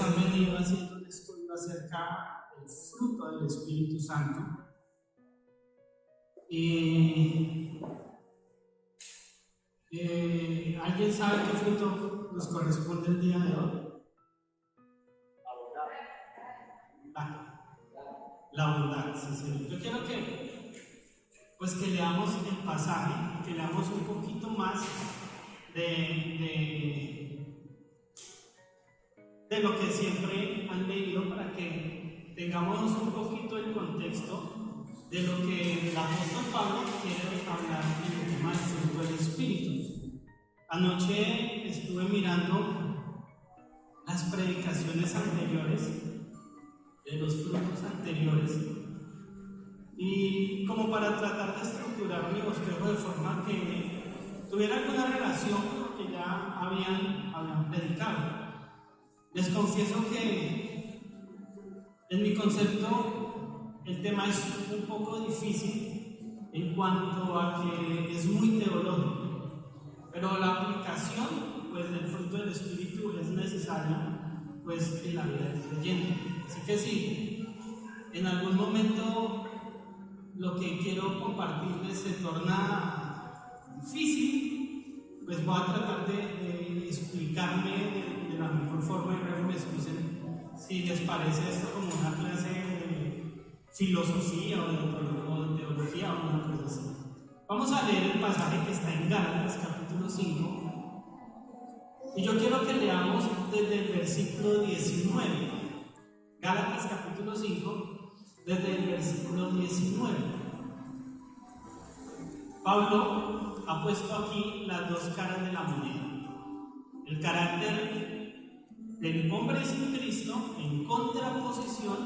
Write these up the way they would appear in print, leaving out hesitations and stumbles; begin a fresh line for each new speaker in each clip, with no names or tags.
he venido haciendo un estudio acerca del fruto del Espíritu Santo. ¿Alguien sabe qué fruto nos corresponde el día de hoy? La bondad, sí. Yo quiero que leamos el pasaje, que leamos un poquito más de lo que siempre han leído, para que tengamos un poquito el contexto de lo que el apóstol Pablo quiere hablar en el tema del fruto del Espíritu. Anoche estuve mirando las predicaciones anteriores, de los frutos anteriores, y como para tratar de estructurar mi bosquejo de forma que tuviera alguna relación con lo que ya habían predicado. Les confieso que en mi concepto el tema es un poco difícil en cuanto a que es muy teológico, pero la aplicación del fruto del Espíritu es necesaria en la vida del creyente. Así que sí, en algún momento lo que quiero compartirles se torna difícil, voy a tratar de explicarme de la mejor forma, y luego me excusen si les parece esto como una clase de filosofía o de teología o una cosa así. Vamos a leer el pasaje que está en Gálatas capítulo 5, y yo quiero que leamos desde el versículo 19. Gálatas capítulo 5, desde el versículo 19. Pablo ha puesto aquí las dos caras de la moneda: el carácter del hombre sin Cristo en contraposición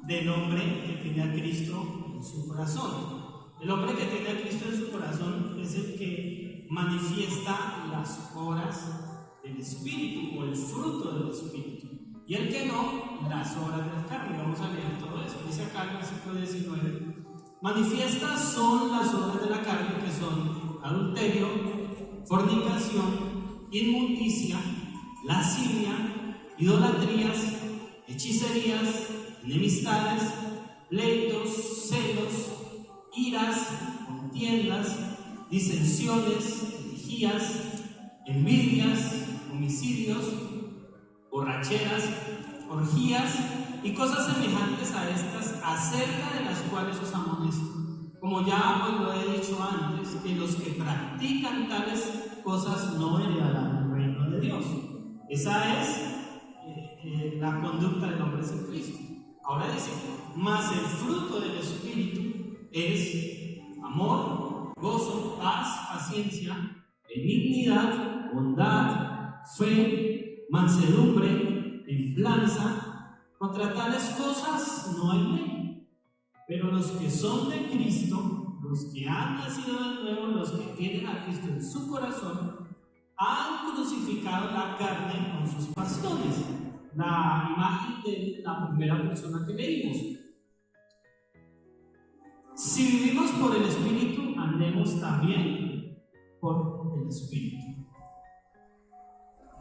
del hombre que tiene a Cristo en su corazón. El hombre que tiene a Cristo en su corazón es el que manifiesta las obras del Espíritu o el fruto del Espíritu, y el que no, las obras del carne. Vamos a leer todo eso. Dice acá el versículo 19: manifiestas son las obras de la carne, que son adulterio, fornicación, inmundicia, lascivia, idolatrías, hechicerías, enemistades, pleitos, celos, iras, contiendas, disensiones, herejías, envidias, homicidios, borracheras, orgías y cosas semejantes a estas, acerca de las cuales os amonesto, como ya lo he dicho antes, que los que practican tales cosas no heredarán el reino de Dios. Esa es la conducta del hombre sin Cristo. Ahora dice: mas el fruto del Espíritu es amor, gozo, paz, paciencia, benignidad, bondad, fe, mansedumbre, templanza. Contra tales cosas no hay ley. Pero los que son de Cristo, los que han nacido de nuevo, los que tienen a Cristo en su corazón, han crucificado la carne con sus pasiones. La imagen de la primera persona que leímos. Si vivimos por el Espíritu, andemos también por el Espíritu.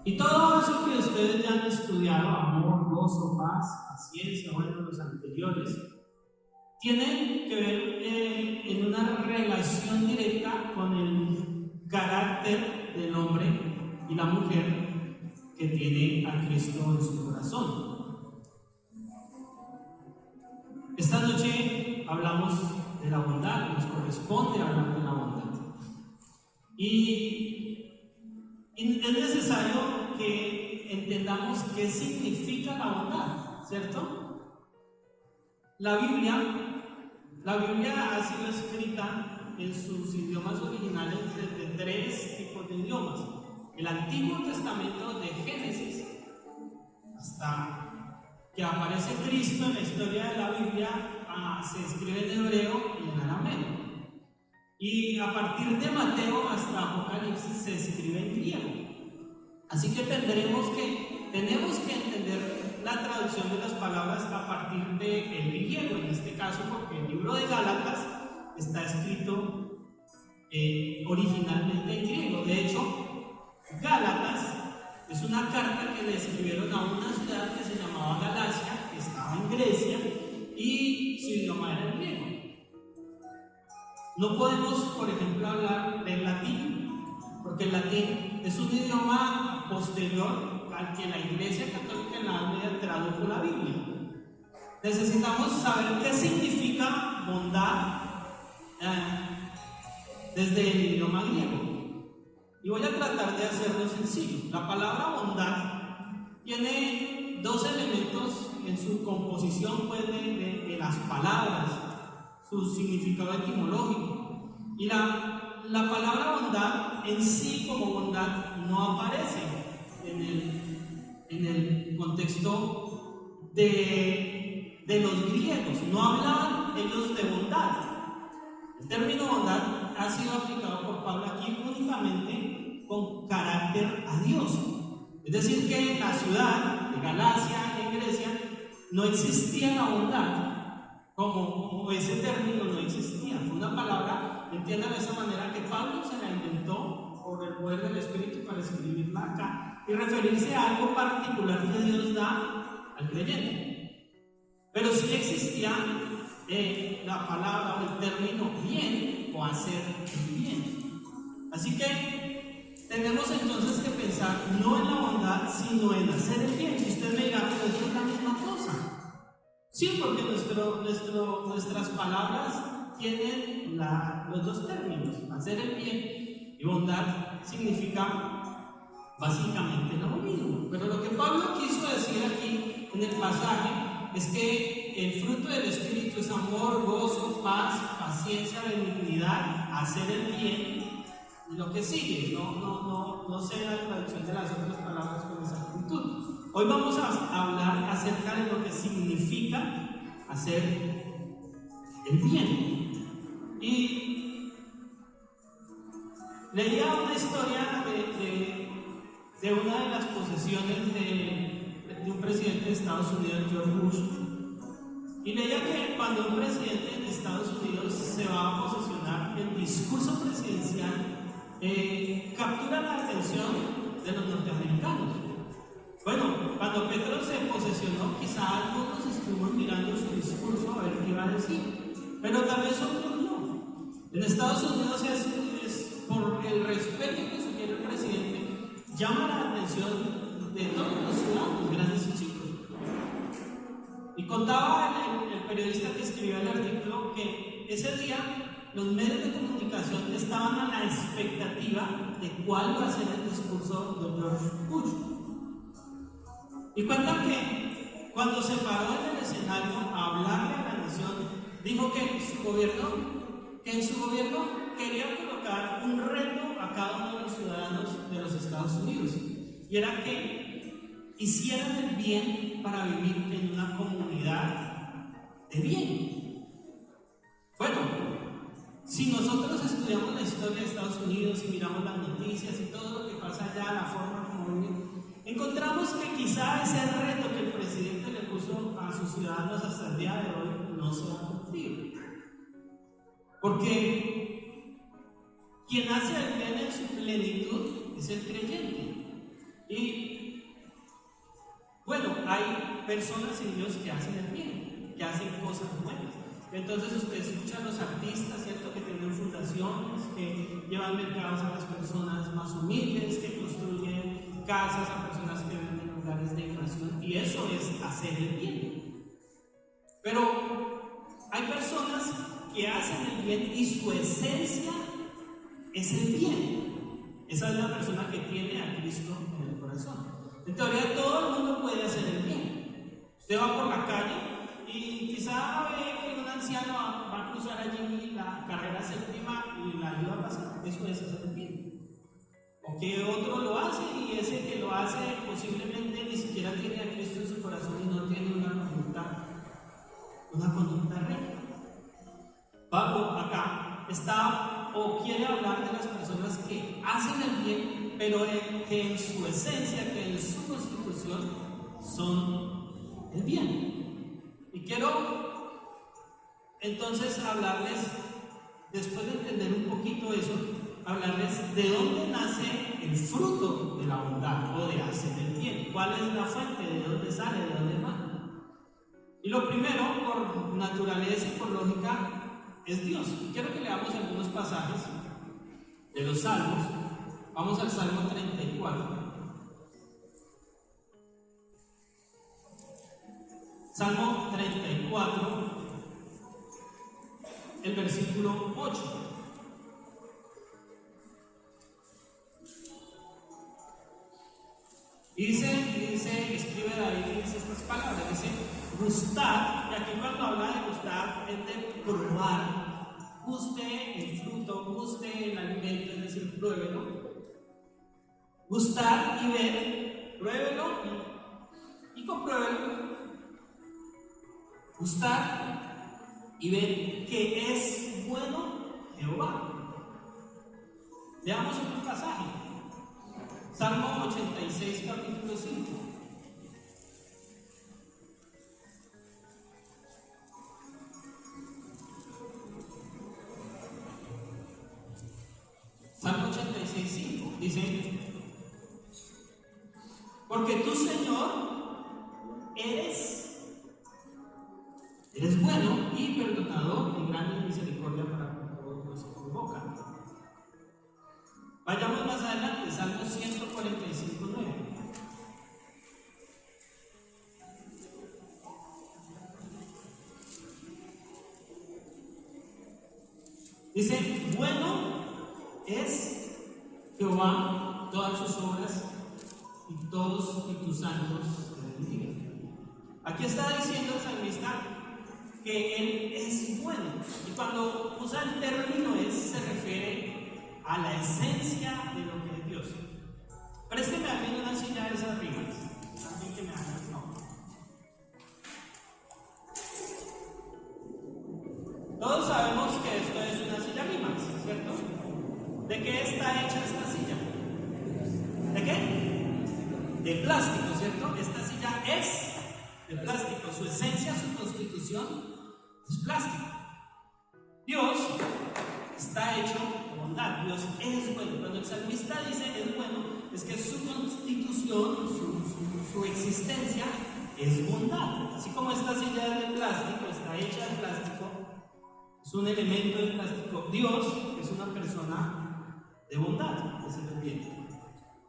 Y todo eso que ustedes ya han estudiado, amor, gozo, paz, paciencia, los anteriores, tienen que ver en una relación directa con el carácter del hombre y la mujer que tiene a Cristo en su corazón. Esta noche hablamos de la bondad, nos corresponde hablar de la bondad. Y es necesario que entendamos qué significa la bondad, ¿cierto? La Biblia ha sido escrita en sus idiomas originales desde 3 tipos de idiomas. El Antiguo Testamento, de Génesis hasta que aparece Cristo en la historia de la Biblia, se escribe en hebreo y en arameo. Y a partir de Mateo hasta Apocalipsis se escribe en griego. Así que tenemos que entender la traducción de las palabras a partir del griego, en este caso, porque el libro de Gálatas está escrito originalmente en griego. De hecho, Gálatas Es una carta que le escribieron a una ciudad que se llamaba Galacia, que estaba en Grecia, y su idioma era el griego. No podemos, por ejemplo, hablar del latín, porque el latín es un idioma posterior al que la Iglesia Católica en la Edad Media tradujo la Biblia. Necesitamos saber qué significa bondad desde el idioma griego. Y voy a tratar de hacerlo sencillo. La palabra bondad tiene dos elementos en su composición, pues, de las palabras, su significado etimológico. Y la palabra bondad en sí como bondad no aparece en el contexto de los griegos. No hablaban ellos de bondad. El término bondad ha sido aplicado por Pablo aquí únicamente con carácter a Dios. Es decir, que en la ciudad de Galacia, en Grecia, no existía la bondad. Como ese término no existía. Fue una palabra, entiendan de esa manera, que Pablo se la inventó por el poder del Espíritu para escribirla acá y referirse a algo particular que Dios da al creyente. Pero sí existía la palabra o el término bien o hacer bien. Así que tenemos entonces que pensar no en la bondad, sino en hacer el bien. Si usted me dirá, pero eso es la misma cosa. Sí, porque nuestras palabras tienen los dos términos, hacer el bien y bondad significa básicamente lo mismo. Pero lo que Pablo quiso decir aquí en el pasaje es que el fruto del Espíritu es amor, gozo, paz, paciencia, benignidad, hacer el bien y lo que sigue. No sé la traducción de las otras palabras con exactitud. Hoy vamos a hablar acerca de lo que significa hacer el bien. Y leía una historia de una de las posesiones de un presidente de Estados Unidos, George Bush. Y leía que cuando un presidente de Estados Unidos se va a posesionar, el discurso presidencial captura la atención de los norteamericanos. Bueno, cuando Petro se posesionó, quizá algunos estuvimos mirando su discurso a ver qué iba a decir, pero tal vez otros no. En Estados Unidos es por el respeto que sugiere el presidente, llama la atención de todos los ciudadanos, grandes y chicos. Y contaba el periodista que escribió el artículo que ese día los medios de comunicación estaban a la expectativa de cuál iba a ser el discurso de George Bush. Y cuentan que cuando se paró en el escenario a hablarle a la nación, dijo que en su gobierno quería colocar un reto a cada uno de los ciudadanos de los Estados Unidos, y era que hicieran el bien para vivir en una comunidad de bien. Bueno, si nosotros estudiamos la historia de Estados Unidos y miramos las noticias y todo lo que pasa allá, la forma como viven, encontramos que quizá ese reto que el presidente le puso a sus ciudadanos hasta el día de hoy no se va a cumplir. Porque quien hace el bien en su plenitud es el creyente. Y bueno, hay personas en Dios que hacen el bien, que hacen cosas buenas. Entonces usted escucha a los artistas, ¿cierto?, que tienen fundaciones, que llevan mercados a las personas más humildes, que construyen casas a personas que viven en lugares de inflación, y eso es hacer el bien. Pero hay personas que hacen el bien y su esencia es el bien. Esa es la persona que tiene a Cristo en el corazón. En teoría todo el mundo puede hacer el bien. Usted va por la calle y quizá ve que un anciano va a cruzar allí la carrera séptima y la ayuda a pasar. Eso es hacer el bien. O que otro lo hace y ese que lo hace posiblemente ni siquiera tiene a Cristo en su corazón y no tiene una conducta recta. Pablo acá está o quiere hablar de las personas que hacen el bien, pero que en su esencia, que en su constitución son el bien. Y quiero entonces hablarles, después de entender un poquito eso, hablarles de dónde nace el fruto de la bondad o de hacer el bien. ¿Cuál es la fuente? ¿De dónde sale? ¿De dónde va? Y lo primero, por naturaleza y por lógica, es Dios. Quiero que leamos algunos pasajes de los Salmos. Vamos al Salmo 34. Salmo 34, el versículo 8. Y dice, escribe David, dice estas palabras, dice, gustar, y aquí cuando habla de gustar es de probar, guste el fruto, guste el alimento, es decir, pruébelo. Gustar y ver, pruébelo y compruébelo. Gustar y ver que es bueno Jehová. Veamos otro pasaje. Salmo 86, capítulo 5. Salmo 86, 5 dice: porque tú, Señor, eres bueno y perdonador y grande en misericordia para con todos los que te invocan. Vayamos más adelante, Salmo 145, 9. Dice: bueno es Jehová, todas sus obras y todos y tus santos te bendigan. Aquí está diciendo el salmista que Él es bueno. Y cuando usa el término es, se refiere a la esencia de lo que es Dios. Présteme a mí una silla de esas rimas. Alguien que me haga, no. Todos sabemos que esto es una silla rimas, ¿cierto? ¿De qué está hecha esta silla? ¿De qué? De plástico, ¿cierto? Esta silla es de plástico. Su esencia, su constitución es plástico. Dios está hecho de bondad. Dios es bueno. Cuando el salmista dice es bueno, es que su constitución, su existencia es bondad. Así como esta silla es de plástico, está hecha de plástico, es un elemento de plástico. Dios es una persona de bondad, es el bien.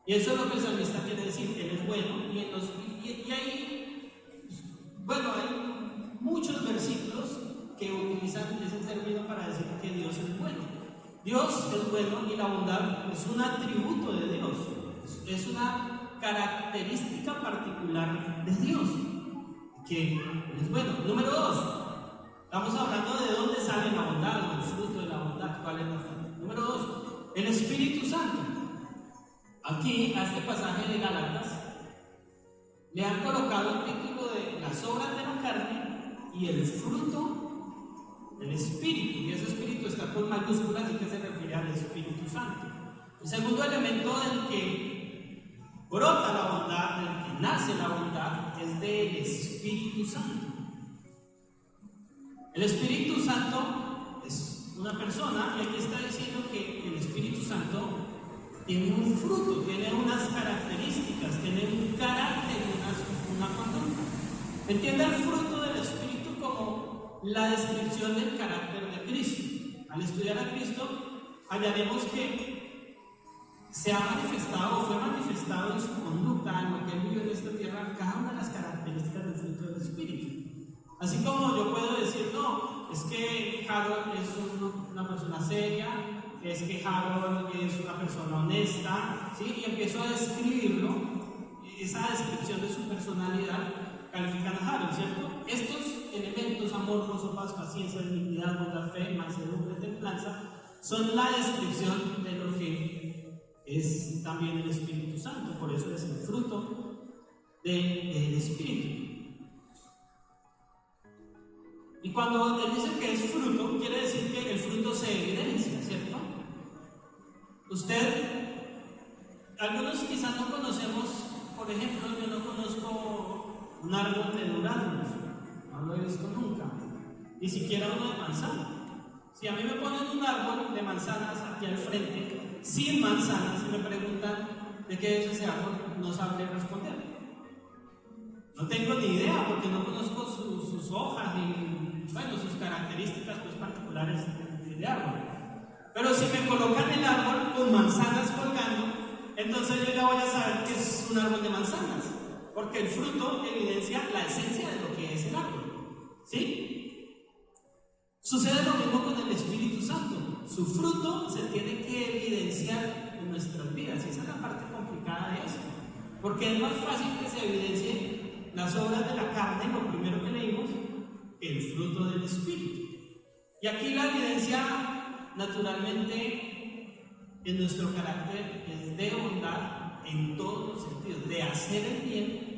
Y eso es lo que el salmista quiere decir, Él es bueno. Y hay muchos versículos que utilizan ese término para decir que Dios es bueno. Dios es bueno y la bondad es un atributo de Dios, es una característica particular de Dios, que es bueno. Número 2, estamos hablando de dónde sale la bondad, el fruto de la bondad, cuál es la fuente. Número 2, el Espíritu Santo. Aquí, a este pasaje de Gálatas, le han colocado el título de las obras de la carne y el fruto del Espíritu, y ese Espíritu está con mayúsculas y que se refiere al Espíritu Santo. El segundo elemento del que brota la bondad, del que nace la bondad, es del Espíritu Santo. El Espíritu Santo es una persona, y aquí está diciendo que el Espíritu Santo tiene un fruto, tiene unas características, tiene un carácter, una conducta. Entiende el fruto del Espíritu como la descripción del carácter de Cristo. Al estudiar a Cristo, hallaremos que se ha manifestado o fue manifestado en su conducta, en lo que Él vive en esta tierra, cada una de las características del fruto del Espíritu. Así como yo puedo decir, no, es que Harold es una persona seria, es que Harold es una persona honesta, ¿sí? Y empiezo a describirlo, esa descripción de su personalidad califican a Harold, ¿cierto? Estos elementos, amor, gozo, paz, paciencia, dignidad, bondad, fe, mansedumbre, templanza, son la descripción de lo que es también el Espíritu Santo. Por eso es el fruto del Espíritu. Y cuando él dice que es fruto, quiere decir que el fruto se evidencia, ¿cierto? Algunos quizás no conocemos, por ejemplo, yo no conozco un árbol de duraznos, no lo he visto nunca, ni siquiera uno de manzana, Si a mí me ponen un árbol de manzanas aquí al frente, sin manzanas, y me preguntan de qué es ese árbol, no sabré responder. No tengo ni idea porque no conozco sus hojas y bueno, sus características pues, particulares de árbol. Pero si me colocan el árbol con manzanas colgando, entonces yo ya voy a saber que es un árbol de manzanas, porque el fruto evidencia la esencia de lo que es el árbol. ¿Sí? Sucede lo mismo con el Espíritu Santo. Su fruto se tiene que evidenciar en nuestras vidas, y esa es la parte complicada de esto, porque es más fácil que se evidencie las obras de la carne, lo primero que leímos, que el fruto del Espíritu. Y aquí la evidencia, naturalmente, en nuestro carácter es de bondad en todos los sentidos, de hacer el bien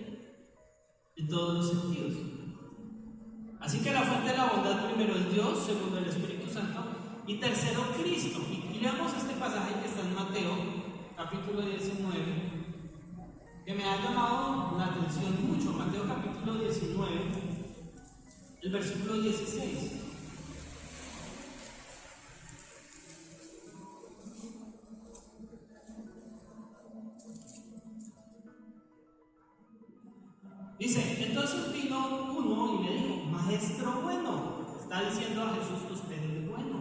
en todos los sentidos. Así que la fuente de la bondad primero es Dios, segundo el Espíritu Santo, y tercero Cristo. Y leamos este pasaje que está en Mateo, capítulo 19, que me ha llamado la atención mucho. Mateo capítulo 19, el versículo 16. Dice, entonces vino uno y le dijo, maestro bueno, está diciendo a Jesús, usted es bueno.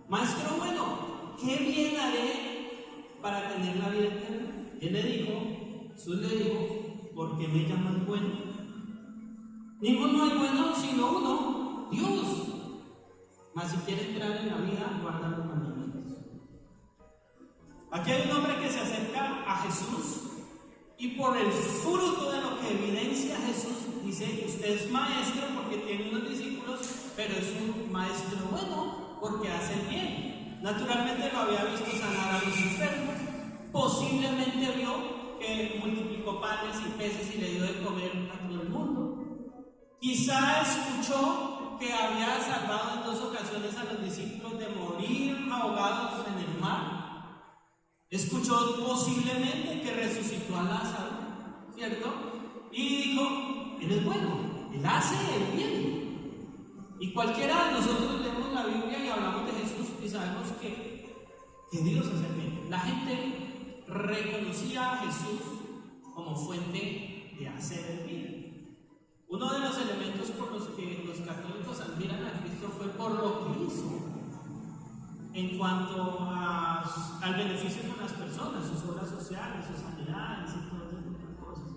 Maestro bueno, ¿qué bien haré para tener la vida eterna? Él le dijo, Jesús le dijo, ¿por qué me llamas bueno? Ninguno hay bueno sino uno, Dios. Mas si quiere entrar en la vida, guarda los mandamientos. Aquí hay un hombre que se acerca a Jesús y por el fruto de lo que evidencia Jesús, dice, usted es maestro porque tiene unos discípulos, pero es un maestro bueno porque hace el bien. Naturalmente lo había visto sanar a los enfermos, posiblemente vio que multiplicó panes y peces y le dio de comer a todo el mundo. Quizá escuchó que había salvado en 2 ocasiones a los discípulos de morir ahogados en el mar. Escuchó posiblemente que resucitó a Lázaro, ¿cierto? Y dijo, él es bueno, él hace el bien. Y cualquiera de nosotros leemos la Biblia y hablamos de Jesús y sabemos que Dios hace el bien. La gente reconocía a Jesús como fuente de hacer el bien. Uno de los elementos por los que los católicos admiran a Cristo fue por lo que hizo en cuanto al beneficio con las personas, sus obras sociales, sus sanidades y todo ese tipo de cosas.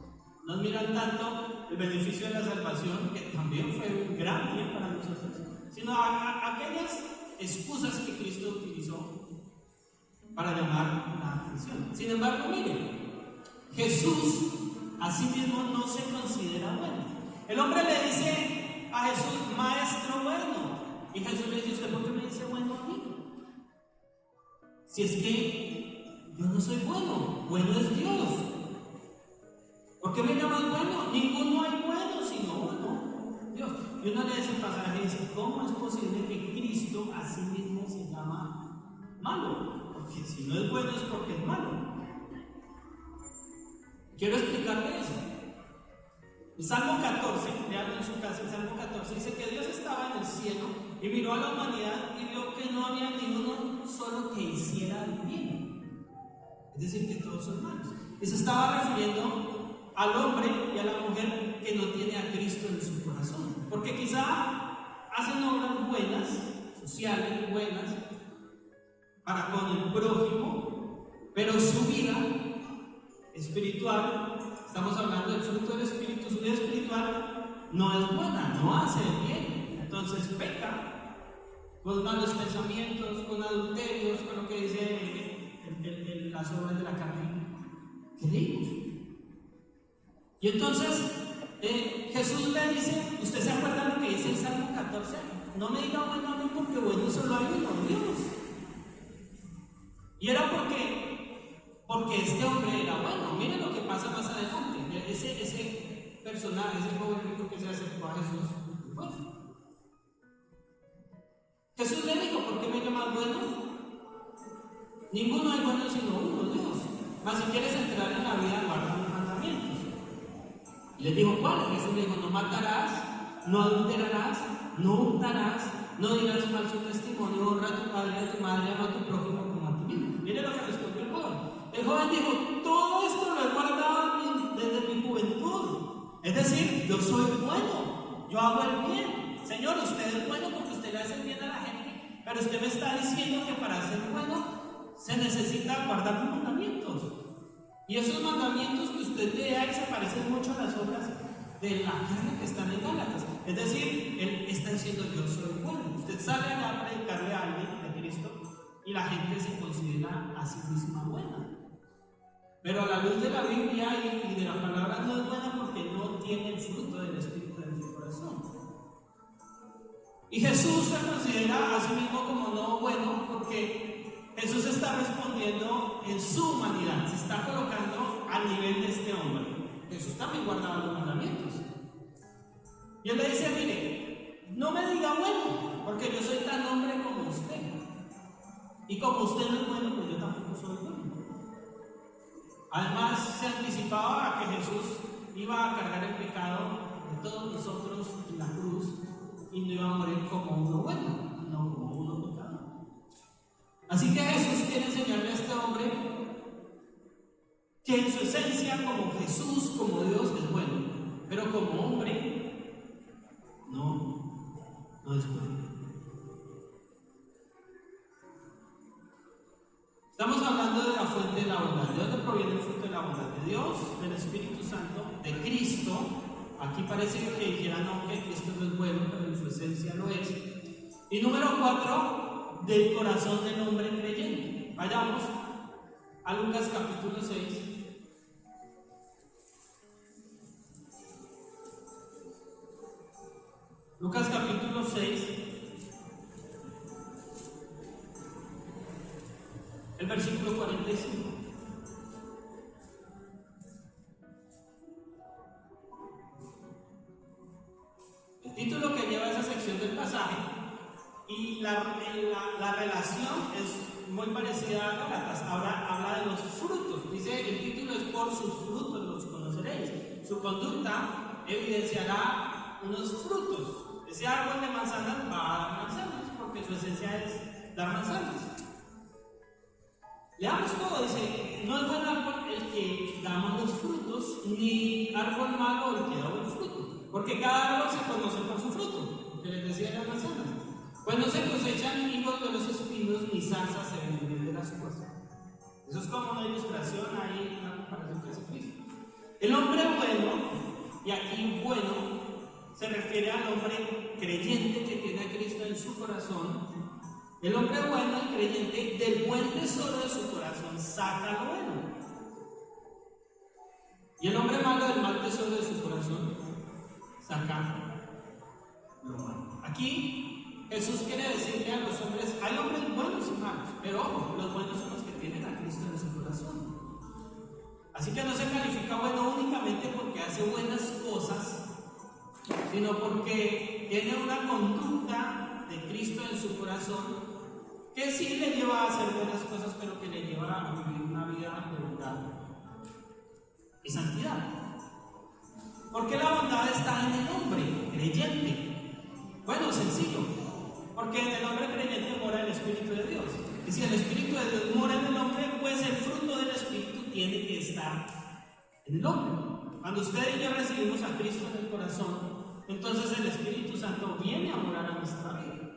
No admiran tanto el beneficio de la salvación, que también fue un gran bien para nosotros, sino aquellas excusas que Cristo utilizó para llamar la atención. Sin embargo, miren, Jesús a sí mismo no se considera bueno. El hombre le dice a Jesús, maestro bueno, y Jesús le dice, ¿usted por qué me dice bueno a mí? Si es que yo no soy bueno, bueno es Dios. ¿Por qué me llaman bueno? Ninguno hay bueno sino uno, Dios. Y uno lee ese pasaje y dice, ¿cómo es posible que Cristo a sí mismo se llama malo? Porque si no es bueno es porque es malo. Quiero explicarle eso. El Salmo 14, leanlo en su casa, el Salmo 14 dice que Dios estaba en el cielo y miró a la humanidad y vio que no había ninguno solo que hiciera el bien. Es decir, que todos son malos. Y se estaba refiriendo al hombre y a la mujer que no tiene a Cristo en su corazón. Porque quizá hacen obras buenas, sociales, buenas, para con el prójimo, pero su vida espiritual, estamos hablando del fruto del Espíritu, su vida espiritual no es buena, no hace el bien. Entonces peca con malos pensamientos, con adulterios, con lo que dice las obras de la carne que leímos. Y entonces Jesús le dice, ¿usted se acuerda lo que dice el Salmo 14? No me diga bueno a mí porque bueno solo hay uno, Dios. Y era porque este hombre era bueno. Miren lo que pasa más adelante. Ese personaje, ese joven rico que se acercó a Jesús, bueno. Jesús le dijo, ¿por qué me llamas bueno? Ninguno hay bueno sino uno, Dios. Mas si quieres entrar en la vida, guarda los mandamientos. Y le dijo, ¿cuáles? Jesús le dijo, no matarás, no adulterarás, no hurtarás, no digas falso testimonio, honra a tu padre y a tu madre, ama a tu prójimo como a ti mismo. Mire lo que respondió el joven. El joven dijo, todo esto lo he guardado desde mi juventud. Es decir, yo soy bueno, yo hago el bien. Señor, usted es bueno porque usted le hace el bien a la gente, pero usted me está diciendo que para ser bueno se necesita guardar los mandamientos. Y esos mandamientos que usted lea y se parecen mucho a las obras de la carne que están en Gálatas. Es decir, él está diciendo, yo soy bueno. Usted sale a predicarle a alguien de Cristo y la gente se considera a sí misma buena. Pero a la luz de la Biblia y de la palabra no es buena porque no tiene el fruto del Espíritu en su corazón. Y Jesús se considera a sí mismo como no bueno porque Jesús está respondiendo en su humanidad, se está colocando al nivel de este hombre. Jesús también guardaba los mandamientos. Y él le dice, mire, no me diga bueno, porque yo soy tan hombre como usted. Y como usted no es bueno, pues yo tampoco soy bueno. Además, se anticipaba a que Jesús iba a cargar el pecado de todos nosotros en la cruz y no iba a morir como uno bueno, sino como uno pecador. Así que Jesús quiere enseñarle a este hombre que en su esencia, como Jesús, como Dios, es bueno, pero como hombre, no es bueno. Estamos hablando de la fuente de la bondad. ¿De dónde proviene el fruto de la bondad? De Dios, del Espíritu Santo, de Cristo. Aquí parece que dijeran no, que Cristo no es bueno, pero en su esencia lo es. Y número 4, del corazón del hombre creyente. Vayamos a Lucas capítulo 6. Lucas capítulo 6. El versículo 45. El título que lleva esa sección del pasaje y la relación es muy parecida a Gálatas. Ahora habla de los frutos. Dice, el título es por sus frutos los conoceréis. Su conducta evidenciará unos frutos. Ese árbol de manzanas va a dar manzanas porque su esencia es dar manzanas. Leamos todo, dice, no es buen árbol el que da malos frutos, ni árbol malo el que da buen fruto, porque cada árbol se conoce por su fruto, lo que les decía de las manzanas. Pues no se cosechan higos de los espinos, ni zarzas se venden de las uvas. Eso es como una ilustración ahí, una comparación de Jesucristo. El hombre bueno, y aquí bueno, se refiere al hombre creyente que tiene a Cristo en su corazón. El hombre bueno y creyente del buen tesoro de su corazón saca lo bueno. Y el hombre malo del mal tesoro de su corazón saca lo malo. Aquí Jesús quiere decirle a los hombres, hay hombres buenos y malos, pero ojo, los buenos son los que tienen a Cristo en su corazón. Así que no se califica bueno únicamente porque hace buenas cosas, sino porque tiene una conducta de Cristo en su corazón que sí le lleva a hacer buenas cosas, pero que le lleva a vivir una vida de bondad y santidad. ¿Por qué la bondad está en el hombre creyente? Bueno, sencillo, porque en el hombre creyente mora el Espíritu de Dios. Y si el Espíritu de Dios mora en el hombre, pues el fruto del Espíritu tiene que estar en el hombre. Cuando usted y yo recibimos a Cristo en el corazón, entonces el Espíritu Santo viene a morar a nuestra vida.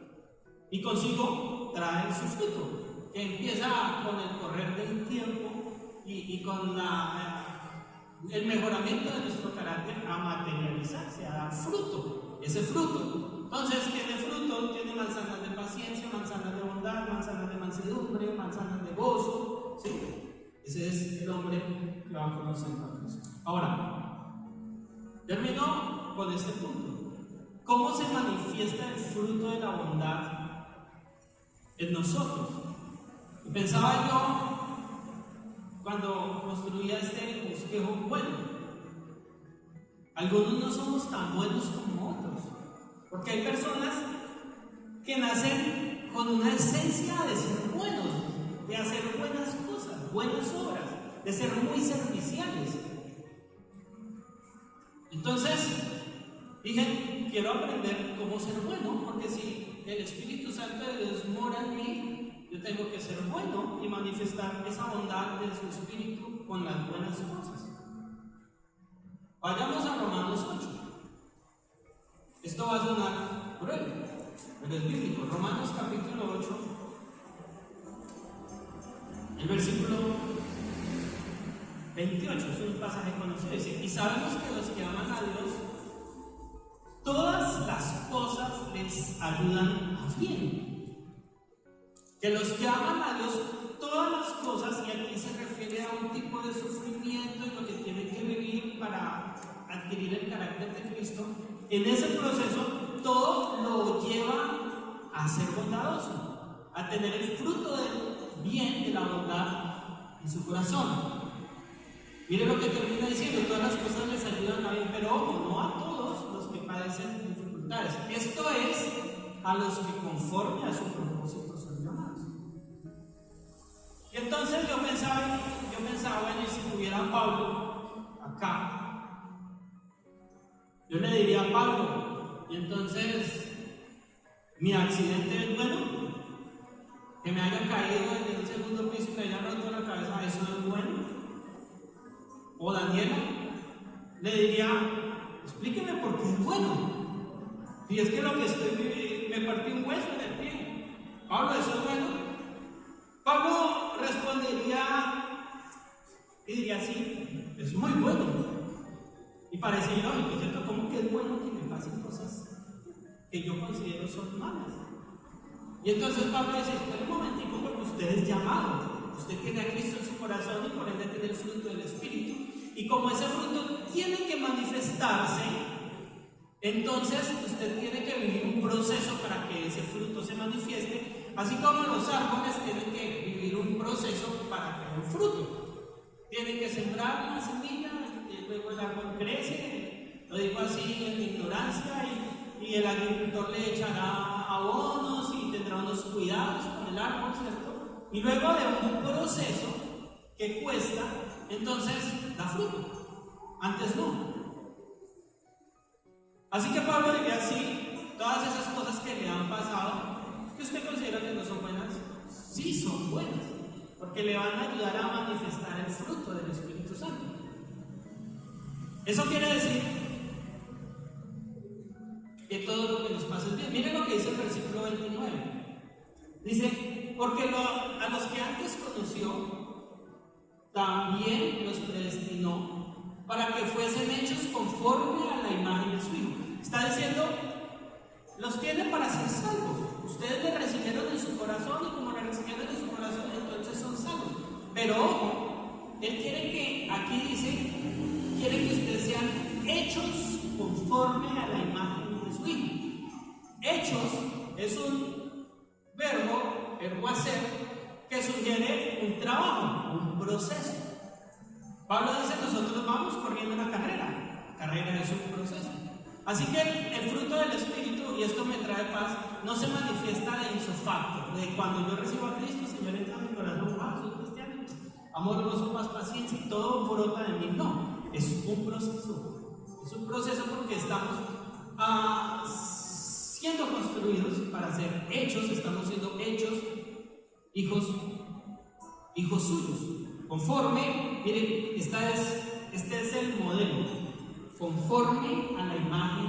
Y consigo trae su fruto, que empieza con el correr del tiempo y con el mejoramiento de nuestro carácter a materializarse, a dar fruto. Ese fruto, entonces tiene fruto, tiene manzanas de paciencia, manzanas de bondad, manzanas de mansedumbre, manzanas de gozo, ¿sí? Ese es el hombre que va conociendo a Cristo. Ahora, termino con este punto. ¿Cómo se manifiesta el fruto de la bondad en nosotros? Y pensaba yo, cuando construía este bosquejo, bueno, algunos no somos tan buenos como otros, porque hay personas que nacen con una esencia de ser buenos, de hacer buenas cosas, buenas obras, de ser muy serviciales. Entonces dije, quiero aprender cómo ser bueno, porque si el Espíritu Santo de Dios mora en mí, yo tengo que ser bueno y manifestar esa bondad de su Espíritu con las buenas cosas. Vayamos a Romanos 8. Esto va a sonar cruel, pero es bíblico. Romanos capítulo 8, el versículo 28, es un pasaje conocido. Dice: y sabemos que los que aman a Dios, todas las cosas les ayudan a bien. Que los que aman a Dios, todas las cosas, y aquí se refiere a un tipo de sufrimiento en lo que tienen que vivir para adquirir el carácter de Cristo, en ese proceso todo lo lleva a ser bondadoso, a tener el fruto del bien, de la bondad en su corazón. Mire lo que termina diciendo: todas las cosas les ayudan a bien, pero ojo, no a todos los que padecen dificultades. Esto es a los que conforme a su propósito son llamados. Y entonces yo pensaba, bueno, y si tuviera Pablo acá, yo le diría a Pablo: y entonces, ¿mi accidente es bueno? Que me haya caído desde un segundo piso y me haya roto la cabeza, ¿eso es bueno? O Daniela, le diría: explíqueme por qué es bueno. Si es que lo que estoy, me partí un hueso en el pie. Pablo, ¿eso es bueno? Pablo respondería y diría: sí, es muy bueno. Y parece ilógico, ¿cierto? ¿Cómo que es bueno que me pasen cosas que yo considero son malas? Y entonces Pablo dice: espera un momentico, porque usted es llamado, usted tiene a Cristo en su corazón y por ende tiene el fruto del Espíritu. Y como ese fruto tiene que manifestarse, entonces usted tiene que vivir un proceso para que ese fruto se manifieste, así como los árboles tienen que vivir un proceso para que den fruto. Tienen que sembrar una semilla, y luego el árbol crece, lo digo así en ignorancia, y el agricultor le echará abonos y tendrá unos cuidados con el árbol, ¿cierto? Y luego de un proceso que cuesta, entonces da fruto. Antes no. Así que Pablo diría: sí, todas esas cosas que le han pasado, que usted considera que no son buenas, sí son buenas, porque le van a ayudar a manifestar el fruto del Espíritu Santo. Eso quiere decir que todo lo que nos pasa es bien. Miren lo que dice el versículo 29. Dice: porque a los que antes conoció, también los predestinó para que fuesen hechos conforme a la imagen de su Hijo. Está diciendo: los tiene para ser salvos. Ustedes le recibieron en su corazón, y como le recibieron en su corazón, entonces son salvos. Pero ojo, Él quiere que, aquí dice, quiere que ustedes sean hechos conforme a la imagen de su Hijo. Hechos es un verbo hacer, que sugiere un trabajo, un proceso. Pablo dice: nosotros vamos corriendo una carrera. La carrera es un proceso. Así que el fruto del Espíritu, y esto me trae paz, no se manifiesta de ipso de cuando yo recibo a Cristo, Señor, entra en mi corazón, soy cristiano, amor, gozo, paz, paciencia, y todo brota de mí. No, es un proceso. Es un proceso porque estamos siendo construidos para ser hechos, estamos siendo hechos hijos suyos. Conforme, miren, este es el modelo, conforme a la imagen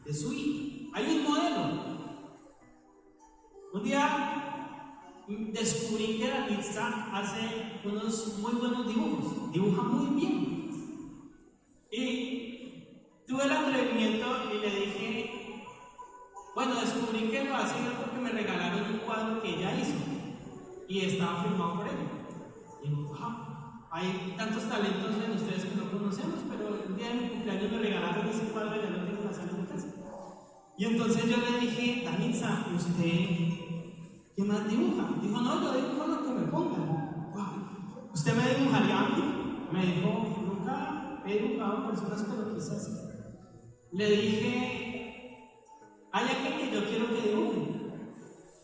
de su Hijo. Hay un modelo. Un día descubrí que Danitza hace unos muy buenos dibujos, dibuja muy bien. Y tuve el atrevimiento y le dije: bueno, descubrí que lo hace porque me regalaron un cuadro que ella hizo y estaba firmado por ella. Y digo: wow, hay tantos talentos en ustedes que no conocemos, pero el día de mi cumpleaños me regalaron ese cuadro y ya lo tengo en la sala de mi casa. Y entonces yo le dije: Danitza, ¿usted qué más dibuja? Dijo: no, yo dibujo lo que me pongan. Wow. ¿Usted me dibujaría a mí? Me dijo: nunca he dibujado a personas que lo quise hacer. Le dije: ¿hay alguien que yo quiero que dibuje?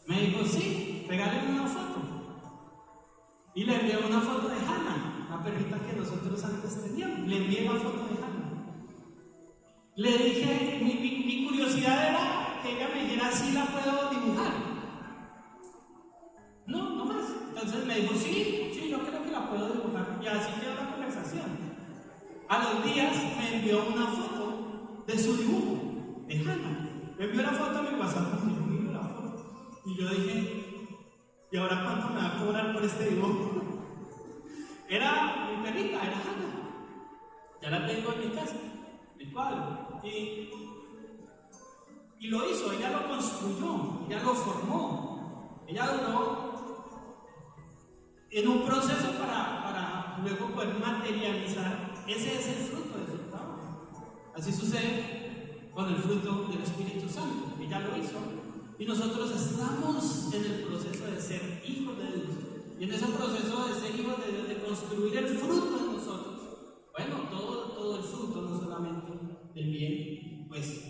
Me dijo: sí, regáleme una foto. Y le envié una foto de Hannah, la perrita que nosotros antes teníamos. Le envié la foto de Hannah. Le dije, mi curiosidad era que ella me dijera si la puedo dibujar. No, no más. Entonces me dijo, sí, yo creo que la puedo dibujar. Y así quedó la conversación. A los días me envió una foto de su dibujo, de Hannah. Me envió la foto a mi WhatsApp y yo miro la foto. Y yo dije, ¿y ahora cuánto me va a cobrar por este dibujo? Era mi perrita, era Hannah. Ya la tengo en mi casa, el cuadro. Y lo hizo, ella lo construyó, ella lo formó. Ella duró en un proceso para luego poder materializar. Ese es el fruto de su trabajo. Así sucede con el fruto del Espíritu Santo. Ella lo hizo y nosotros estamos en el proceso de ser hijos de Dios. Y en ese proceso de ser hijos de Dios, de construir el fruto en nosotros, bueno, todo el fruto, no solamente del bien, pues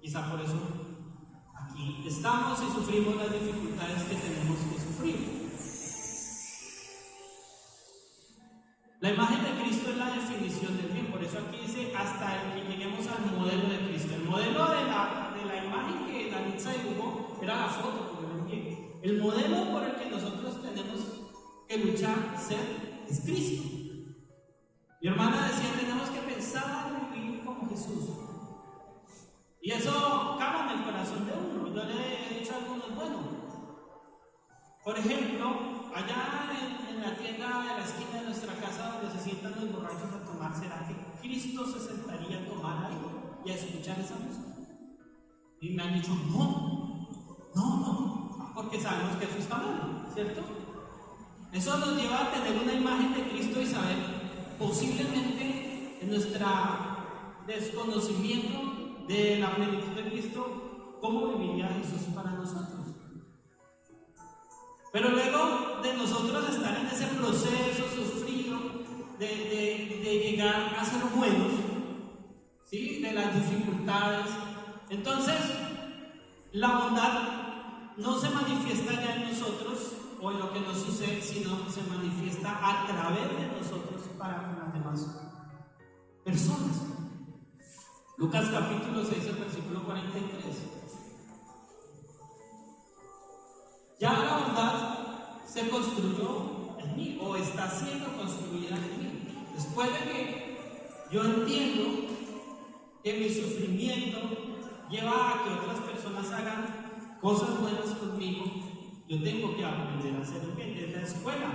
quizá por eso aquí estamos y sufrimos las dificultades que tenemos que sufrir. La imagen de Cristo es la definición del bien, por eso aquí dice hasta que lleguemos al modelo de Cristo. El modelo de la imagen que Danitza dibujó era la foto que yo le envié. El modelo por el que nosotros tenemos que luchar, ser, es Cristo. Mi hermana decía, tenemos que pensar en vivir como Jesús. Y eso cala en el corazón de uno. Yo le he dicho a algunos, bueno, por ejemplo, allá en la tienda de la esquina de nuestra casa donde se sientan los borrachos a tomar, ¿será que Cristo se sentaría a tomar algo y a escuchar esa música? Y me han dicho, no, porque sabemos que eso está mal, ¿cierto? Eso nos lleva a tener una imagen de Cristo y saber, posiblemente en nuestro desconocimiento de la plenitud de Cristo, cómo viviría Jesús para nosotros. Pero luego de nosotros estar en ese proceso sufrido de llegar a ser buenos, ¿sí? De las dificultades, entonces la bondad no se manifiesta ya en nosotros o en lo que nos sucede, sino se manifiesta a través de nosotros para con las demás personas. Lucas capítulo 6, el versículo 43. Ya la bondad se construyó en mí, o está siendo construida en mí. Después de que yo entiendo que mi sufrimiento lleva a que otras personas hagan cosas buenas conmigo, yo tengo que aprender a hacer el bien. Es la escuela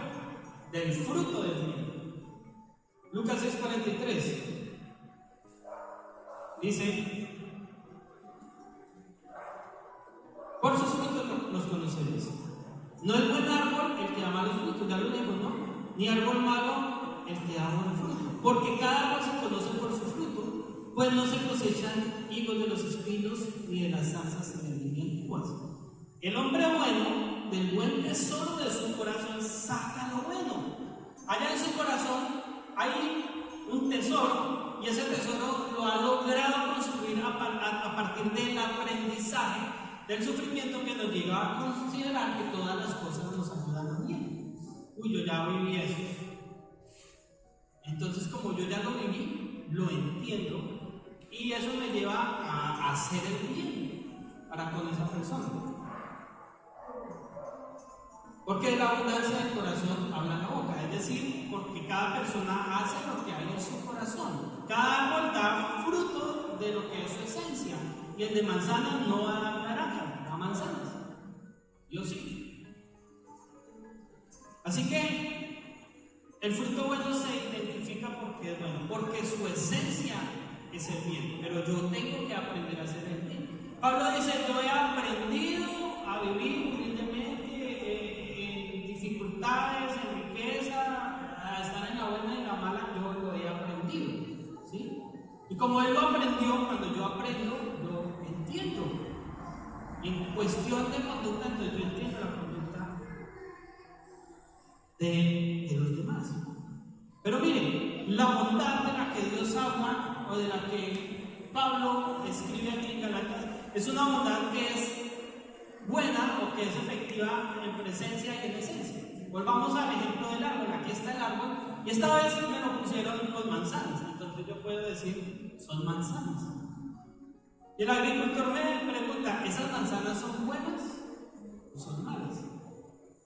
del fruto del bien. Lucas 6:43 dice: por sus frutos los conoceréis. No es buen árbol el que da malos frutos, ya lo leemos, ¿no? Ni árbol malo el que da buen fruto. Porque cada árbol se conoce por su fruto, pues no se cosechan higos de los espinos ni de las zarzas en el viñedo. El hombre bueno, del buen tesoro de su corazón, saca lo bueno. Allá en su corazón hay un tesoro, y ese tesoro lo ha logrado construir a partir del aprendizaje del sufrimiento que nos lleva a considerar que todas las cosas nos ayudan a bien. Yo ya viví eso. Entonces, como yo ya lo viví, lo entiendo, y eso me lleva a hacer el bien para con esa persona. Porque de la abundancia del corazón habla la boca, es decir, porque cada persona hace lo que hay en su corazón. Cada árbol da fruto de lo que es su esencia, y el de manzana no da naranja, da manzanas. Yo sí. Así que el fruto bueno se identifica porque es bueno, porque su esencia es el bien, pero yo tengo que aprender a hacer el bien. Pablo dice: yo he aprendido a vivir humildemente, en dificultades, en riqueza, a estar en la buena y en la mala. Yo lo he aprendido, ¿sí? Y como él lo aprendió, cuando yo aprendo, yo entiendo. En cuestión de conducta, entonces yo entiendo la conducta de los demás. Pero miren, la bondad de la que Dios habla, o de la que Pablo escribe aquí en Gálatas, es una bondad que es buena o que es efectiva en presencia y en esencia. Volvamos al ejemplo del árbol. Aquí está el árbol, y esta vez me lo pusieron con manzanas, entonces yo puedo decir: son manzanas. Y el agricultor me pregunta, ¿esas manzanas son buenas o son malas?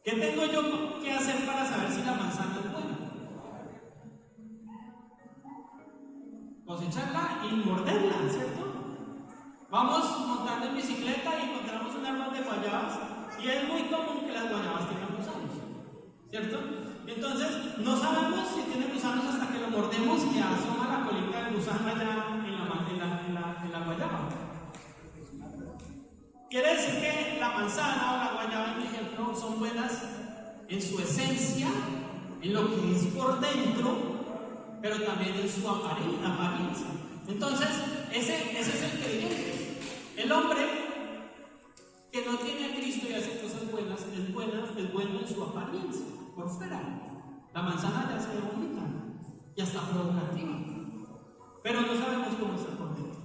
¿Qué tengo yo que hacer para saber si la manzana es buena? Cosecharla y morderla, ¿cierto? Vamos montando en bicicleta y encontramos un árbol de guayabas y es muy común que las guayabas tengan gusanos, ¿cierto? Entonces, no sabemos si tiene gusanos hasta que lo mordemos y asoma la colita del gusano allá en la guayaba. Quiere decir que la manzana o la guayaba, en mi ejemplo, son buenas en su esencia, en lo que es por dentro, pero también en su apariencia. Entonces, ese es el creyente. El hombre que no tiene a Cristo y hace cosas buenas, es bueno en su apariencia, por fuera. La manzana ya se ve bonita y hasta provocativa, pero no sabemos cómo está por dentro.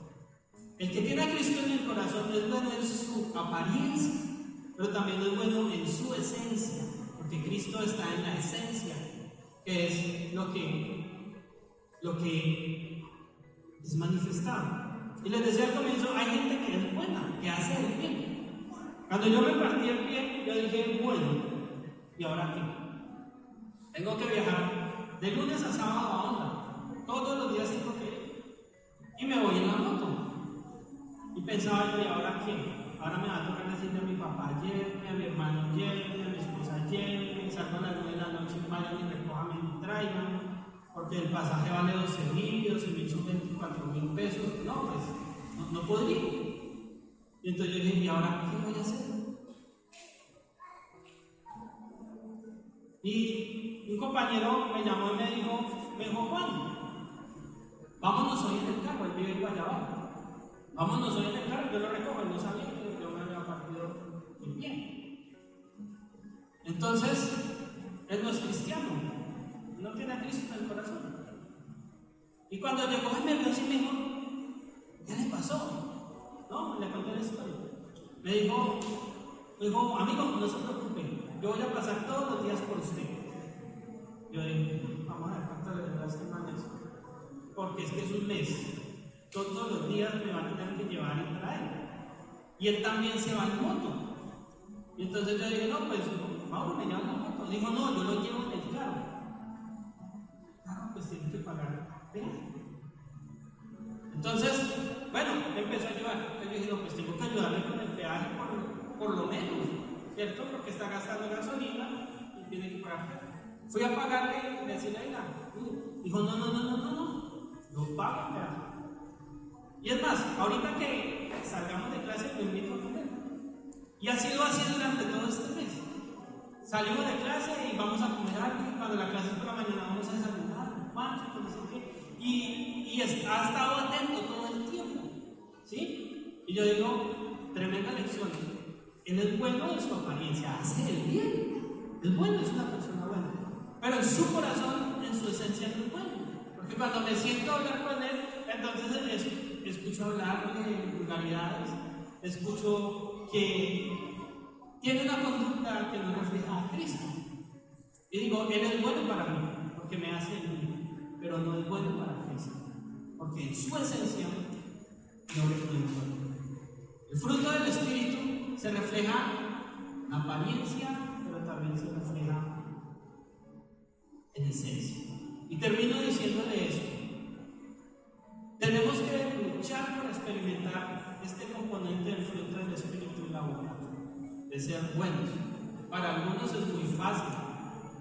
El que tiene a Cristo en el corazón es bueno en su apariencia, pero también es bueno en su esencia, porque Cristo está en la esencia, que es lo que es manifestado. Y les decía al comienzo, hay gente que es buena, que hace el bien. Cuando yo me partí el pie, yo dije, bueno, ¿y ahora qué? Tengo que viajar de lunes a sábado a Honda. Todos los días tengo que ir. Y me voy en la moto. Y pensaba yo, ¿y ahora qué? Ahora me va a tocar decirle a mi papá, llévenme, a mi hermano, llévenme, a mi esposa, llévenme, salgo a las 9 de la noche, vayan y recójanme y traigan. Porque el pasaje vale 12.000 son 24.000 pesos. No, pues, no podría. Y entonces yo dije, ¿y ahora qué voy a hacer? Y un compañero me llamó y me dijo, Juan, vámonos hoy en el carro, él vive en Guayabal. Vámonos hoy en el carro, yo lo recojo, él no sabía que yo me había partido el pie. Entonces, él no es cristiano, no tiene a Cristo en el corazón. Y cuando llegó él me vio así, me dijo, ¿qué le pasó? No, le conté la historia. Me dijo, amigo, no se preocupe, yo voy a pasar todos los días por usted. Yo dije, vamos a ver cuánto le da este man eso. Porque es que es un mes. Todos los días me van a tener que llevar y traer. Y él también se va en moto. Y entonces yo dije, no, pues vamos, me llevan en la moto. Dijo, no, yo lo llevo en el carro. Claro, pues tiene que pagar peaje. Entonces, bueno, me empezó a ayudar. Entonces yo dije, no, pues tengo que ayudarle con el peaje por lo menos, ¿cierto? Porque está gastando gasolina y tiene que pagar peaje. Fui a pagarle y decirle, oiga, dijo, no, lo pago el peaje. Y es más, ahorita que salgamos de clase, lo invito a comer. Y así lo hacía durante todo este mes. Salimos de clase y vamos a comer algo. Cuando la clase es por la mañana, vamos a desayunar, pancho, no sé qué. Y ha estado atento todo el tiempo. ¿Sí? Y yo digo, tremenda lección. Él es bueno en su apariencia, hace el bien. Es bueno, es una persona buena. Pero en su corazón, en su esencia, no es bueno. Porque cuando me siento a hablar con él, entonces escucho hablar de vulgaridades, escucho que tiene una conducta que no refleja a Cristo. Y digo, él es bueno para mí, porque me hace el bien, pero no es bueno para Cristo, porque en su esencia no es bueno. El fruto del Espíritu se refleja en apariencia, pero también se refleja en esencia. Y termino diciéndole esto. Tenemos que luchar por experimentar este componente del fruto del Espíritu en la boca, de ser buenos. Para algunos es muy fácil,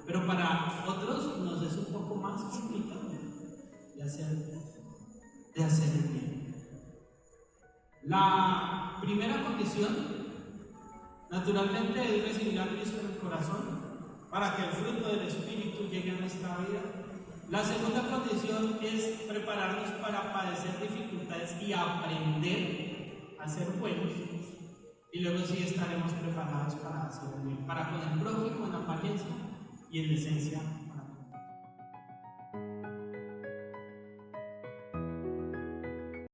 pero para otros nos es un poco más complicado de hacer el bien. La primera condición, naturalmente, es recibir a Cristo en el corazón para que el fruto del Espíritu llegue a nuestra vida. La segunda condición es prepararnos para padecer dificultades y aprender a ser buenos. Y luego sí estaremos preparados para hacer el bien, para con el prójimo en apariencia y en esencia